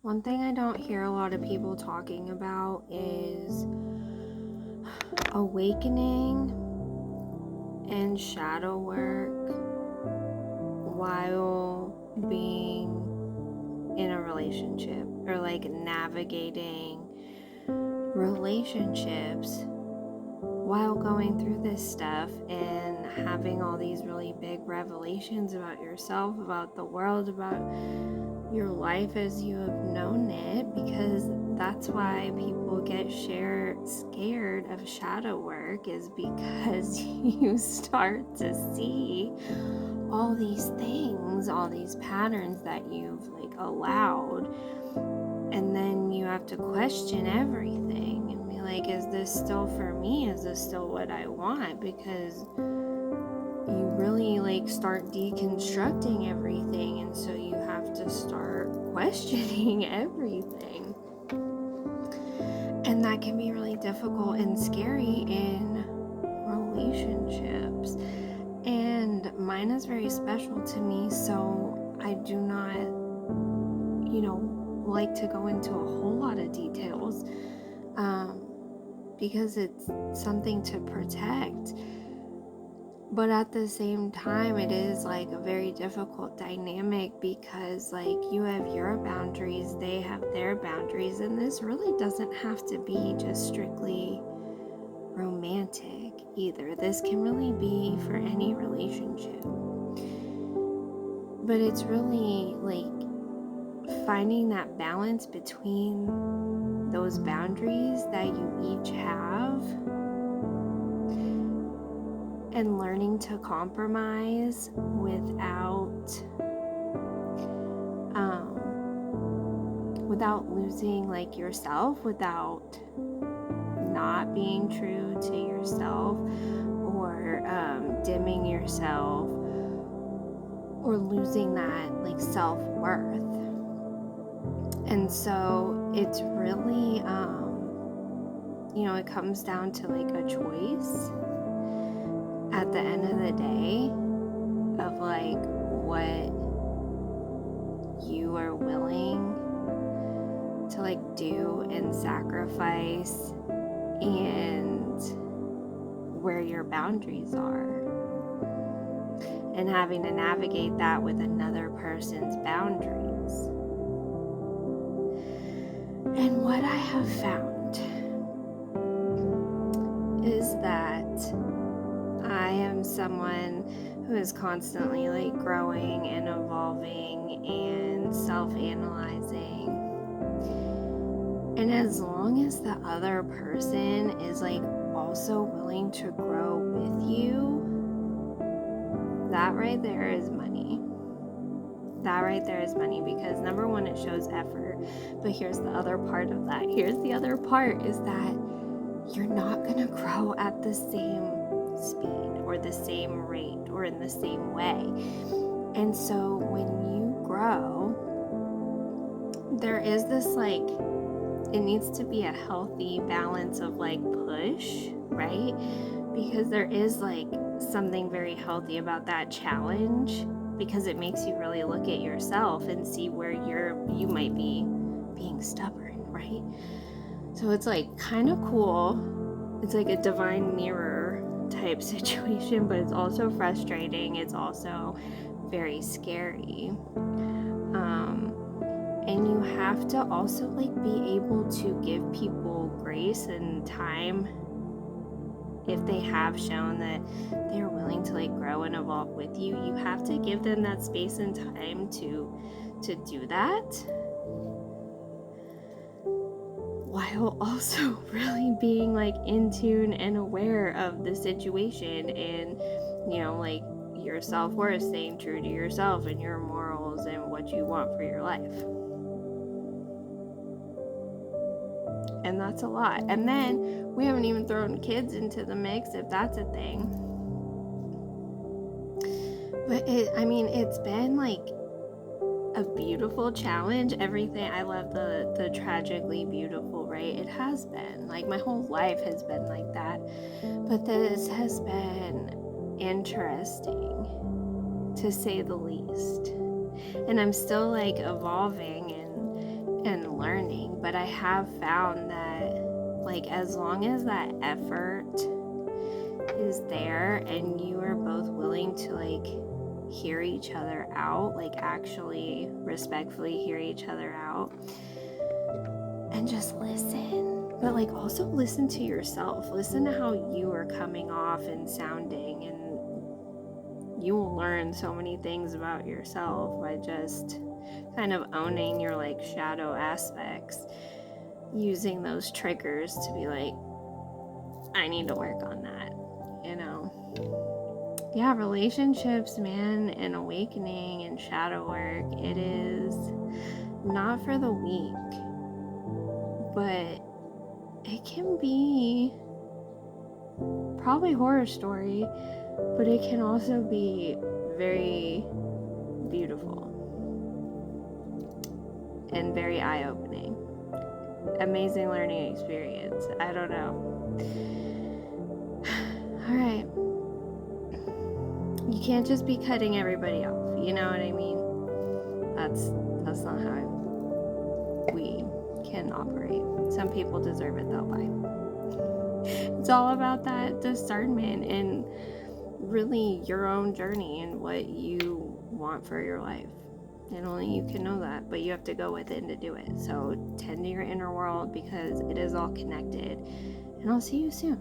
One thing I don't hear a lot of people talking about is awakening and shadow work while being in a relationship, or like navigating relationships while going through this stuff and having all these really big revelations about yourself, about the world, about your life as you have known it, because that's why people get scared of shadow work, is because you start to see all these things, all these patterns that you've allowed, and then you have to question everything and be like, is this still for me? Is this still what I want? Because you really start deconstructing everything, and so you have to start questioning everything, and that can be really difficult and scary in relationships. And mine is very special to me, so I do not like to go into a whole lot of details, because it's something to protect. But at the same time, it is a very difficult dynamic, because you have your boundaries, they have their boundaries, and this really doesn't have to be just strictly romantic either. This can really be for any relationship. But it's really finding that balance between those boundaries that you each have, and learning to compromise without losing yourself, without not being true to yourself, or dimming yourself, or losing that self-worth. And so it's really it comes down to a choice at the end of the day of what you are willing to do and sacrifice, and where your boundaries are, and having to navigate that with another person's boundaries. And what I have found is that I am someone who is constantly growing and evolving and self-analyzing. And as long as the other person is also willing to grow with you, that right there is money. That right there is money, because number one, it shows effort. But here's the other part of that. Here's the other part, is that you're not going to grow at the same speed or the same rate or in the same way. And so when you grow, there is this it needs to be a healthy balance of push, right? Because there is something very healthy about that challenge, because it makes you really look at yourself and see where you might be being stubborn, right? So it's kind of cool. It's a divine mirror type situation, but it's also frustrating. It's also very scary. And you have to also be able to give people grace and time if they have shown that they're willing to grow and evolve with you. You have to give them that space and time to do that, while also really being in tune and aware of the situation, and your self-worth, staying true to yourself and your morals and what you want for your life. And that's a lot. And then we haven't even thrown kids into the mix, if that's a thing. But it's been a beautiful challenge. Everything, I love the tragically beautiful, right? It has been my whole life has been like that, but this has been interesting, to say the least. And I'm still evolving and learning. But I have found that, like, as long as that effort is there and you are both willing to, like, hear each other out, like, actually respectfully hear each other out and just listen, but, like, also listen to yourself, listen to how you are coming off and sounding, and you will learn so many things about yourself by just kind of owning your, like, shadow aspects, using those triggers to be like, I need to work on that, you know? Yeah, relationships, man, and awakening and shadow work, it is not for the weak, but it can be probably horror story, but it can also be very beautiful and very eye-opening. Amazing learning experience. I don't know. All right. You can't just be cutting everybody off. You know what I mean? That's not how we can operate. Some people deserve it though. Bye. It's all about that discernment and really your own journey and what you want for your life. And only you can know that, but you have to go within to do it. So tend to your inner world because it is all connected. And I'll see you soon.